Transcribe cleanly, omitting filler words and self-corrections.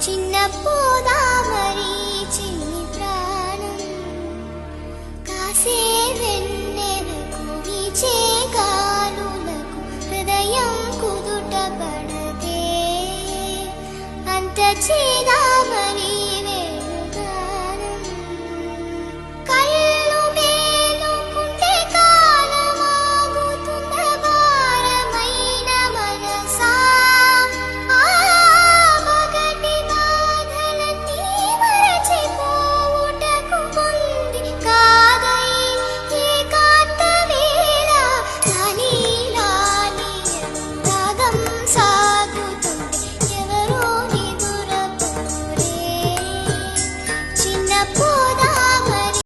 చిన్న పోదామరి చిన్ని ప్రాణం కాసే వెన్నెలకు వీచే గాలులకు హృదయం కుదుట పడదే అంత చేదా